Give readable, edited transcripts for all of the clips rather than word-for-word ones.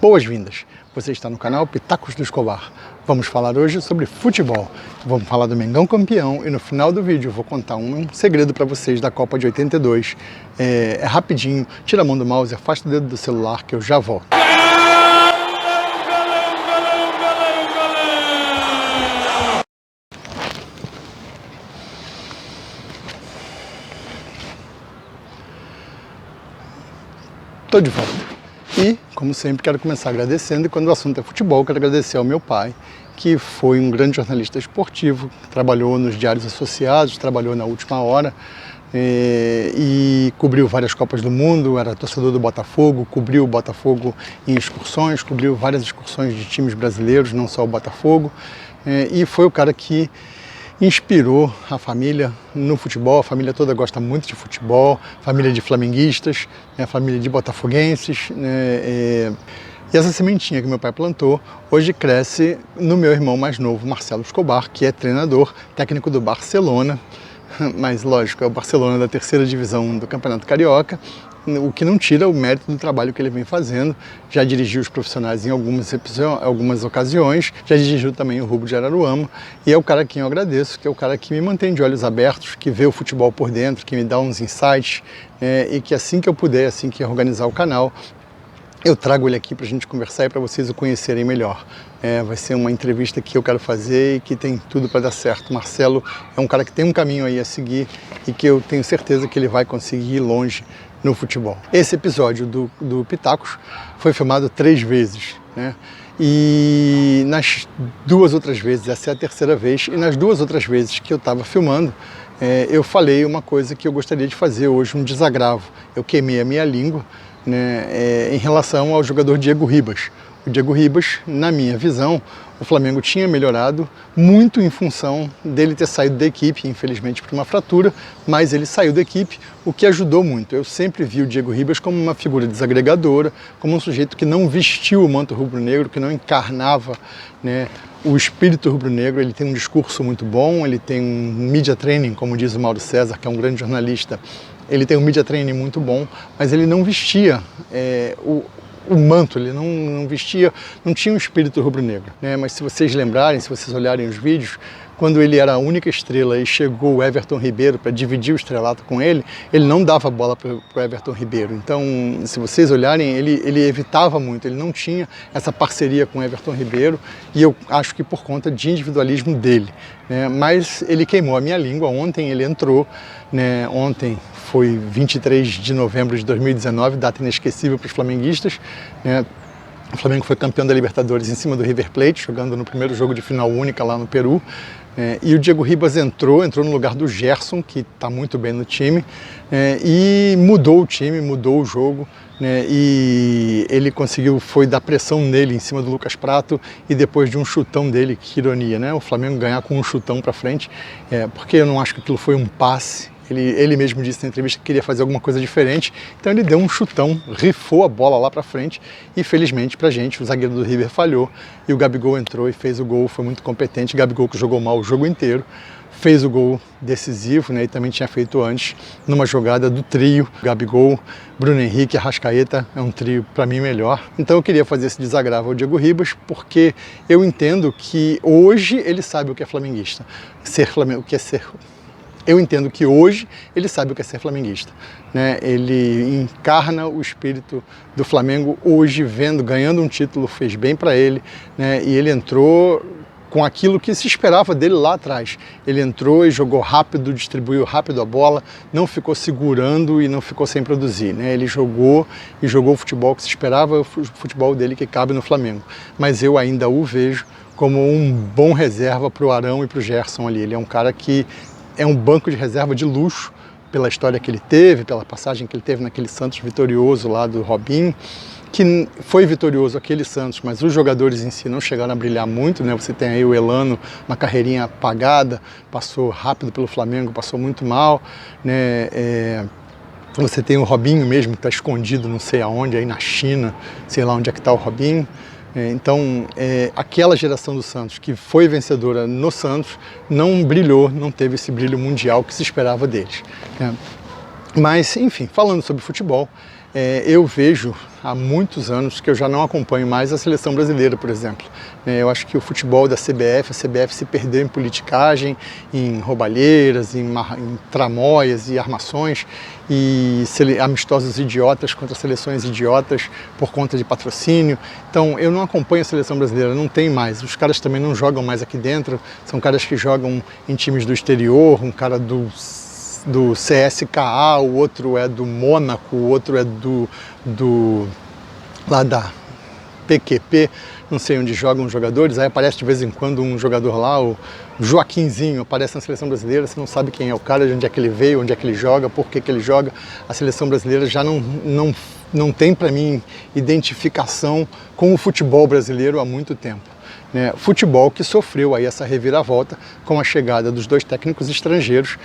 Boas-vindas! Você está no canal Pitacos do Escobar. Vamos falar hoje sobre futebol. Vamos falar do Mengão campeão e no final do vídeo eu vou contar um segredo para vocês da Copa de 82. É rapidinho, tira a mão do mouse, afasta o dedo do celular que eu já volto. Estou de volta. E, como sempre, quero começar agradecendo, e quando o assunto é futebol, quero agradecer ao meu pai, que foi um grande jornalista esportivo, trabalhou nos Diários Associados, trabalhou na Última Hora e cobriu várias Copas do Mundo, era torcedor do Botafogo, cobriu o Botafogo em excursões, cobriu várias excursões de times brasileiros, não só o Botafogo, e foi o cara que inspirou a família no futebol. A família toda gosta muito de futebol, família de flamenguistas, família de botafoguenses, e essa sementinha que meu pai plantou hoje cresce no meu irmão mais novo, Marcelo Escobar, que é treinador, técnico do Barcelona, mas lógico, é o Barcelona da terceira divisão do Campeonato Carioca, o que não tira o mérito do trabalho que ele vem fazendo. Já dirigiu os profissionais em algumas ocasiões, já dirigiu também o Rubro de Araruama, e é o cara a quem eu agradeço, que é o cara que me mantém de olhos abertos, que vê o futebol por dentro, que me dá uns insights, e que assim que eu puder, assim que organizar o canal, eu trago ele aqui para a gente conversar e para vocês o conhecerem melhor. Vai ser uma entrevista que eu quero fazer e que tem tudo para dar certo. Marcelo é um cara que tem um caminho aí a seguir e que eu tenho certeza que ele vai conseguir ir longe no futebol. Esse episódio do Pitacos foi filmado 3 vezes, e nas 2 outras vezes, essa é a terceira vez, e nas 2 outras vezes que eu estava filmando, eu falei uma coisa que eu gostaria de fazer hoje, um desagravo. Eu queimei a minha língua, em relação ao jogador Diego Ribas. O Diego Ribas, na minha visão, o Flamengo tinha melhorado muito em função dele ter saído da equipe, infelizmente por uma fratura, mas ele saiu da equipe, o que ajudou muito. Eu sempre vi o Diego Ribas como uma figura desagregadora, como um sujeito que não vestiu o manto rubro-negro, que não encarnava, o espírito rubro-negro. Ele tem um discurso muito bom, ele tem um media training, como diz o Mauro César, que é um grande jornalista. Ele tem um media training muito bom, mas ele não vestia o manto, ele não vestia, não tinha um espírito rubro-negro. Mas se vocês lembrarem, se vocês olharem os vídeos, quando ele era a única estrela e chegou o Everton Ribeiro para dividir o estrelato com ele não dava bola para o Everton Ribeiro. Então, se vocês olharem, ele evitava muito, ele não tinha essa parceria com o Everton Ribeiro, e eu acho que por conta de individualismo dele. Mas ele queimou a minha língua. Ontem ele entrou, ontem foi 23 de novembro de 2019, data inesquecível para os flamenguistas. O Flamengo foi campeão da Libertadores em cima do River Plate, jogando no primeiro jogo de final única lá no Peru. E o Diego Ribas entrou no lugar do Gerson, que está muito bem no time, e mudou o time, mudou o jogo, e ele conseguiu, foi dar pressão nele em cima do Lucas Prato, e depois de um chutão dele, que ironia, o Flamengo ganhar com um chutão para frente, porque eu não acho que aquilo foi um passe. Ele mesmo disse na entrevista que queria fazer alguma coisa diferente, então ele deu um chutão, rifou a bola lá para frente, e felizmente pra gente, o zagueiro do River falhou, e o Gabigol entrou e fez o gol, foi muito competente. Gabigol, que jogou mal o jogo inteiro, fez o gol decisivo, e também tinha feito antes, numa jogada do trio, Gabigol, Bruno Henrique, Arrascaeta, é um trio para mim melhor. Então eu queria fazer esse desagravo ao Diego Ribas, porque eu entendo que hoje ele sabe o que é flamenguista, o que é ser... Eu entendo que hoje ele sabe o que é ser flamenguista. Ele encarna o espírito do Flamengo hoje, ganhando um título, fez bem para ele, e ele entrou com aquilo que se esperava dele lá atrás. Ele entrou e jogou rápido, distribuiu rápido a bola, não ficou segurando e não ficou sem produzir. Ele jogou o futebol que se esperava, o futebol dele que cabe no Flamengo. Mas eu ainda o vejo como um bom reserva para o Arão e para o Gerson ali. Ele é um cara que é um banco de reserva de luxo, pela história que ele teve, pela passagem que ele teve naquele Santos vitorioso lá do Robinho, que foi vitorioso aquele Santos, mas os jogadores em si não chegaram a brilhar muito. Você tem aí o Elano, uma carreirinha apagada, passou rápido pelo Flamengo, passou muito mal. Você tem o Robinho mesmo, que está escondido não sei aonde, aí na China, sei lá onde é que está o Robinho. Então, aquela geração do Santos, que foi vencedora no Santos, não brilhou, não teve esse brilho mundial que se esperava deles. Mas, enfim, falando sobre futebol, eu vejo há muitos anos que eu já não acompanho mais a seleção brasileira, por exemplo. Eu acho que o futebol da CBF, a CBF se perdeu em politicagem, em roubalheiras, em tramóias e armações, e amistosos idiotas contra seleções idiotas por conta de patrocínio. Então eu não acompanho a seleção brasileira, não tem mais. Os caras também não jogam mais aqui dentro, são caras que jogam em times do exterior, um cara do CSKA, o outro é do Mônaco, o outro é lá da PQP, não sei onde jogam os jogadores, aí aparece de vez em quando um jogador lá, o Joaquinzinho, aparece na seleção brasileira, você não sabe quem é o cara, de onde é que ele veio, onde é que ele joga, por que ele joga. A seleção brasileira já não tem para mim identificação com o futebol brasileiro há muito tempo. Futebol que sofreu aí essa reviravolta com a chegada dos dois técnicos estrangeiros,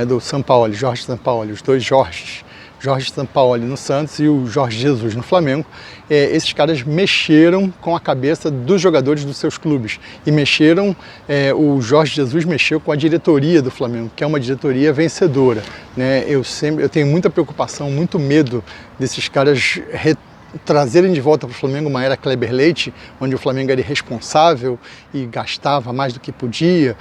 do Sampaoli, Jorge Sampaoli, os dois Jorge Sampaoli no Santos e o Jorge Jesus no Flamengo. Esses caras mexeram com a cabeça dos jogadores dos seus clubes e o Jorge Jesus mexeu com a diretoria do Flamengo, que é uma diretoria vencedora. Eu tenho muita preocupação, muito medo desses caras trazerem de volta para o Flamengo uma era Kleber Leite, onde o Flamengo era irresponsável e gastava mais do que podia,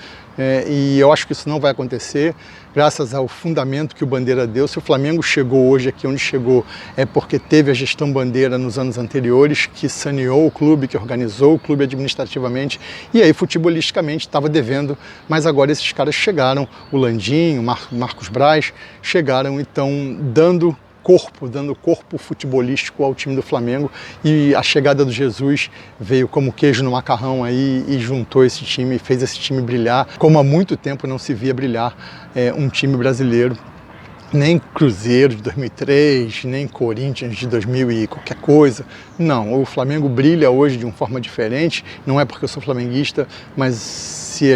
e eu acho que isso não vai acontecer, graças ao fundamento que o Bandeira deu. Se o Flamengo chegou hoje aqui onde chegou, é porque teve a gestão Bandeira nos anos anteriores, que saneou o clube, que organizou o clube administrativamente, e aí futebolisticamente estava devendo, mas agora esses caras chegaram, o Landinho, o Marcos Braz, chegaram e estão dando corpo futebolístico ao time do Flamengo, e a chegada do Jesus veio como queijo no macarrão aí e juntou esse time, fez esse time brilhar, como há muito tempo não se via brilhar um time brasileiro. Nem Cruzeiro de 2003, nem Corinthians de 2000 e qualquer coisa. Não, o Flamengo brilha hoje de uma forma diferente, não é porque eu sou flamenguista, mas se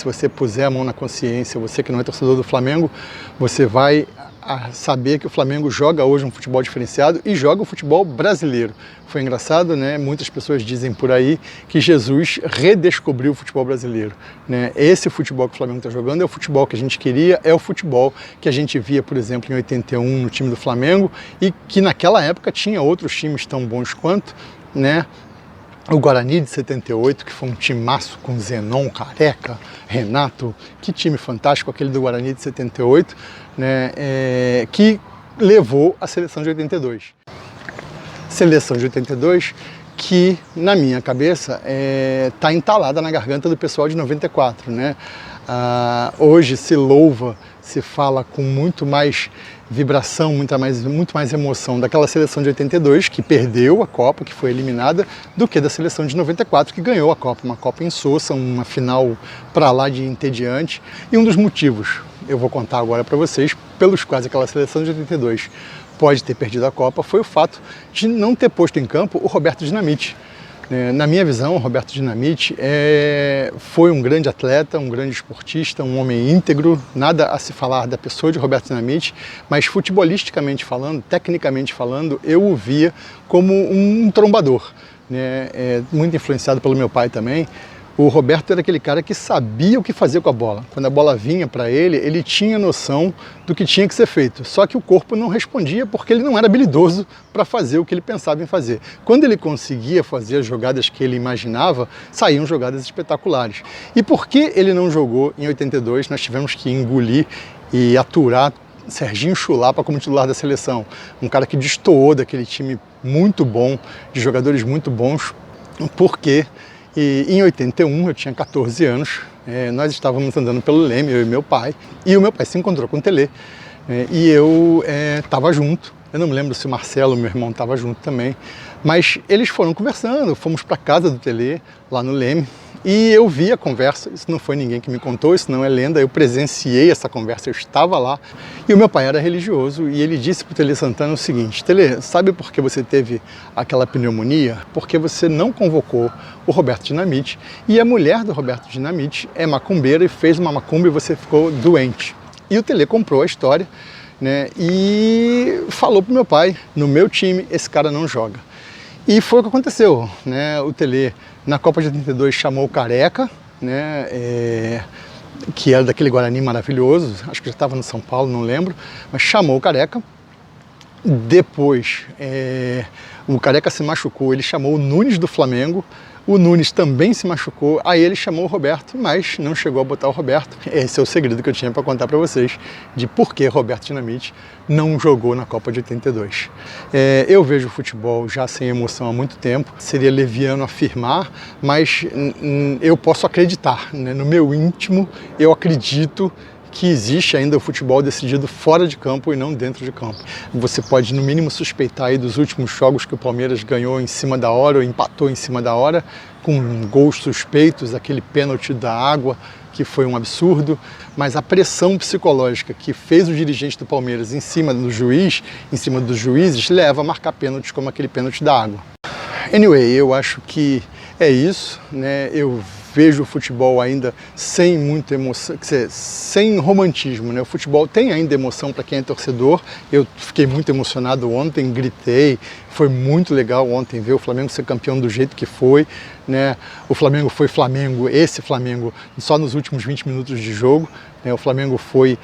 você puser a mão na consciência, você que não é torcedor do Flamengo, você vai saber que o Flamengo joga hoje um futebol diferenciado e joga o futebol brasileiro. Foi engraçado, Muitas pessoas dizem por aí que Jesus redescobriu o futebol brasileiro, Esse futebol que o Flamengo está jogando é o futebol que a gente queria, é o futebol que a gente via, por exemplo, em 81 no time do Flamengo, e que naquela época tinha outros times tão bons quanto, O Guarani de 78, que foi um timaço com Zenon, Careca, Renato, que time fantástico aquele do Guarani de 78, que levou a seleção de 82. Seleção de 82 que, na minha cabeça, está entalada na garganta do pessoal de 94. Hoje se louva, se fala com muito mais vibração, muito mais emoção daquela seleção de 82, que perdeu a Copa, que foi eliminada, do que da seleção de 94, que ganhou a Copa. Uma Copa insossa, uma final para lá de entediante. E um dos motivos, eu vou contar agora para vocês, pelos quais aquela seleção de 82 pode ter perdido a Copa, foi o fato de não ter posto em campo o Roberto Dinamite. Na minha visão, o Roberto Dinamite foi um grande atleta, um grande esportista, um homem íntegro, nada a se falar da pessoa de Roberto Dinamite, mas futebolisticamente falando, tecnicamente falando, eu o via como um trombador, muito influenciado pelo meu pai também. O Roberto era aquele cara que sabia o que fazer com a bola. Quando a bola vinha para ele, ele tinha noção do que tinha que ser feito. Só que o corpo não respondia porque ele não era habilidoso para fazer o que ele pensava em fazer. Quando ele conseguia fazer as jogadas que ele imaginava, saíam jogadas espetaculares. E por que ele não jogou em 82? Nós tivemos que engolir e aturar Serginho Chulapa como titular da seleção. Um cara que destoou daquele time muito bom, de jogadores muito bons, porque em 81, eu tinha 14 anos, nós estávamos andando pelo Leme, eu e meu pai, e o meu pai se encontrou com o Telê, e eu estava junto. Eu não me lembro se o Marcelo, meu irmão, estava junto também, mas eles foram conversando, fomos para a casa do Telê, lá no Leme, e eu vi a conversa. Isso não foi ninguém que me contou, isso não é lenda, eu presenciei essa conversa, eu estava lá, e o meu pai era religioso, e ele disse para o Telê Santana o seguinte: Telê, sabe por que você teve aquela pneumonia? Porque você não convocou o Roberto Dinamite, e a mulher do Roberto Dinamite é macumbeira e fez uma macumba e você ficou doente. E o Telê comprou a história, e falou para o meu pai: no meu time esse cara não joga. E foi o que aconteceu, O Telê, na Copa de 82, chamou o Careca, que era daquele Guarani maravilhoso, acho que já estava no São Paulo, não lembro, mas chamou o Careca, Depois, o Careca se machucou, ele chamou o Nunes do Flamengo, o Nunes também se machucou, aí ele chamou o Roberto, mas não chegou a botar o Roberto. Esse é o segredo que eu tinha para contar para vocês, de por que Roberto Dinamite não jogou na Copa de 82. Eu vejo o futebol já sem emoção há muito tempo, seria leviano afirmar, mas eu posso acreditar, né? No meu íntimo, eu acredito que existe ainda o futebol decidido fora de campo e não dentro de campo. Você pode, no mínimo, suspeitar aí dos últimos jogos que o Palmeiras ganhou em cima da hora ou empatou em cima da hora, com gols suspeitos, aquele pênalti da Água, que foi um absurdo, mas a pressão psicológica que fez o dirigente do Palmeiras em cima do juiz, em cima dos juízes, leva a marcar pênaltis como aquele pênalti da Água. Anyway, eu acho que é isso, né? Eu vejo o futebol ainda sem muita emoção, quer dizer, sem romantismo, né? O futebol tem ainda emoção para quem é torcedor. Eu fiquei muito emocionado ontem, gritei, foi muito legal ontem ver o Flamengo ser campeão do jeito que foi, né? O Flamengo foi Flamengo, esse Flamengo, só nos últimos 20 minutos de jogo. O Flamengo foi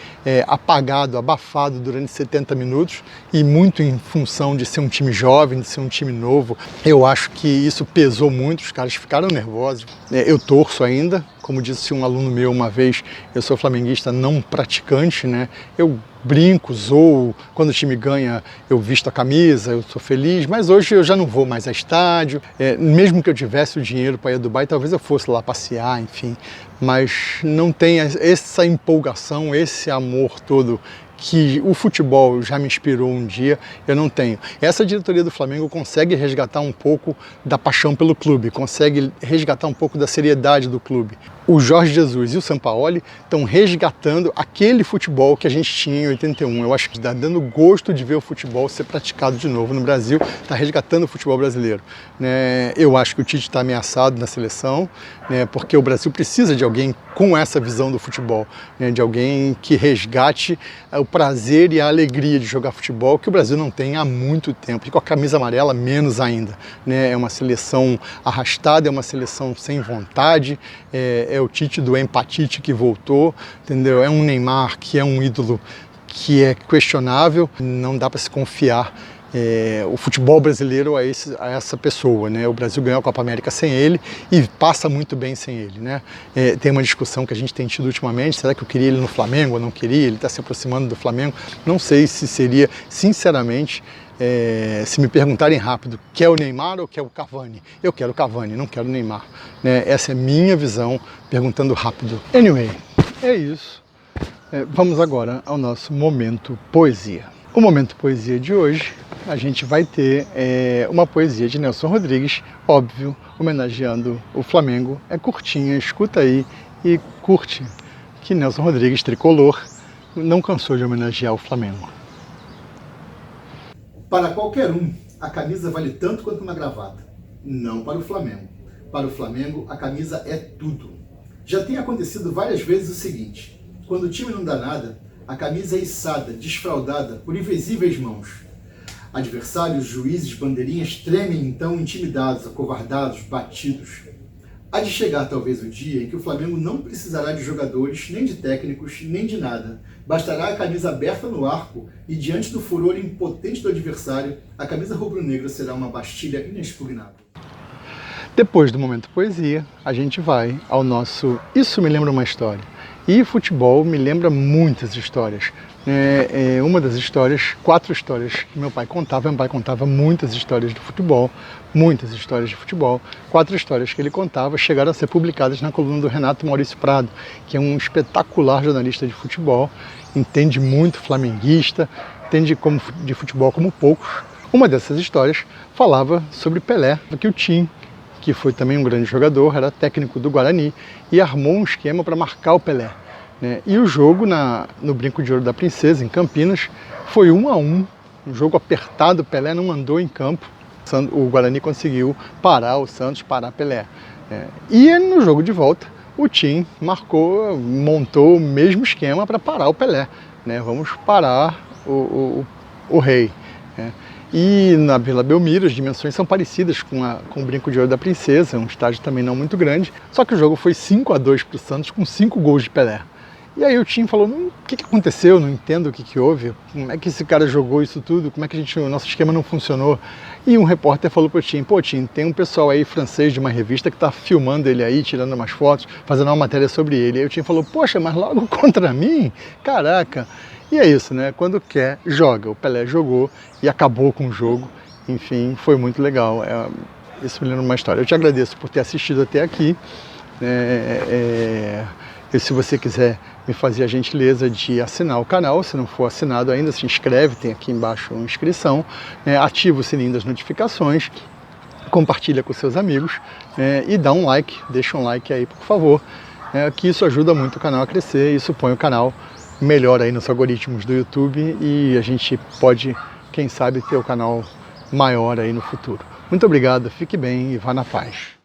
apagado, abafado durante 70 minutos e muito em função de ser um time jovem, de ser um time novo. Eu acho que isso pesou muito, os caras ficaram nervosos. Eu torço ainda, como disse um aluno meu uma vez, eu sou flamenguista não praticante, né? Eu brinco, zoo, quando o time ganha eu visto a camisa, eu sou feliz, mas hoje eu já não vou mais a estádio. Mesmo que eu tivesse o dinheiro para ir a Dubai, talvez eu fosse lá passear, enfim, mas não tem essa empolgação, esse amor todo que o futebol já me inspirou um dia, eu não tenho. Essa diretoria do Flamengo consegue resgatar um pouco da paixão pelo clube, consegue resgatar um pouco da seriedade do clube. O Jorge Jesus e o Sampaoli estão resgatando aquele futebol que a gente tinha em 81. Eu acho que está dando gosto de ver o futebol ser praticado de novo no Brasil, está resgatando o futebol brasileiro, né? Eu acho que o Tite está ameaçado na seleção, né? Porque o Brasil precisa de alguém com essa visão do futebol, né? De alguém que resgate o prazer e a alegria de jogar futebol, que o Brasil não tem há muito tempo, e com a camisa amarela menos ainda, né? É uma seleção arrastada, é uma seleção sem vontade, é o Tite do empatite que voltou, entendeu? É um Neymar que é um ídolo que é questionável, não dá para se confiar o futebol brasileiro a essa pessoa, né? O Brasil ganhou a Copa América sem ele e passa muito bem sem ele, né? Tem uma discussão que a gente tem tido ultimamente, será que eu queria ele no Flamengo ou não queria? Ele está se aproximando do Flamengo, não sei se seria, sinceramente, se me perguntarem rápido, quer o Neymar ou quer o Cavani? Eu quero o Cavani, não quero o Neymar, né? Essa é a minha visão, perguntando rápido. Anyway, é isso. Vamos agora ao nosso Momento Poesia. O Momento Poesia de hoje, a gente vai ter uma poesia de Nelson Rodrigues, óbvio, homenageando o Flamengo. É curtinha, escuta aí e curte, que Nelson Rodrigues, tricolor, não cansou de homenagear o Flamengo. Para qualquer um, a camisa vale tanto quanto uma gravata. Não para o Flamengo. Para o Flamengo, a camisa é tudo. Já tem acontecido várias vezes o seguinte: quando o time não dá nada, a camisa é içada, desfraldada por invisíveis mãos. Adversários, juízes, bandeirinhas tremem então intimidados, acovardados, batidos. Há de chegar talvez o dia em que o Flamengo não precisará de jogadores, nem de técnicos, nem de nada. Bastará a camisa aberta no arco e, diante do furor impotente do adversário, a camisa rubro-negra será uma bastilha inexpugnável. Depois do Momento Poesia, a gente vai ao nosso Isso Me Lembra Uma História. E futebol me lembra muitas histórias. Uma das histórias, 4 histórias que meu pai contava muitas histórias de futebol, muitas histórias de futebol. 4 histórias que ele contava chegaram a ser publicadas na coluna do Renato Maurício Prado, que é um espetacular jornalista de futebol, entende muito, flamenguista, entende de futebol como poucos. Uma dessas histórias falava sobre Pelé, que o Tim, que foi também um grande jogador, era técnico do Guarani e armou um esquema para marcar o Pelé, né? E o jogo no Brinco de Ouro da Princesa, em Campinas, foi 1-1, um jogo apertado, Pelé não andou em campo, o Guarani conseguiu parar o Santos, parar Pelé. E no jogo de volta, o Tim montou o mesmo esquema para parar o Pelé, né? Vamos parar o rei, né? E na Vila Belmiro as dimensões são parecidas com o Brinco de Ouro da Princesa, um estádio também não muito grande, só que o jogo foi 5-2 para o Santos com 5 gols de Pelé. E aí o Tim falou, o que aconteceu? Não entendo o que houve, como é que esse cara jogou isso tudo, como é que o nosso esquema não funcionou? E um repórter falou pro Tim, pô Tim, tem um pessoal aí francês de uma revista que tá filmando ele aí, tirando umas fotos, fazendo uma matéria sobre ele. Aí o Tim falou, poxa, mas logo contra mim? Caraca! E é isso, né? Quando quer, joga. O Pelé jogou e acabou com o jogo. Enfim, foi muito legal. Isso me lembra uma história. Eu te agradeço por ter assistido até aqui. E se você quiser me fazer a gentileza de assinar o canal, se não for assinado ainda, se inscreve, tem aqui embaixo uma inscrição, ativa o sininho das notificações, compartilha com seus amigos e dá um like, deixa um like aí, por favor, que isso ajuda muito o canal a crescer, isso põe o canal melhor aí nos algoritmos do YouTube e a gente pode, quem sabe, ter o canal maior aí no futuro. Muito obrigado, fique bem e vá na paz.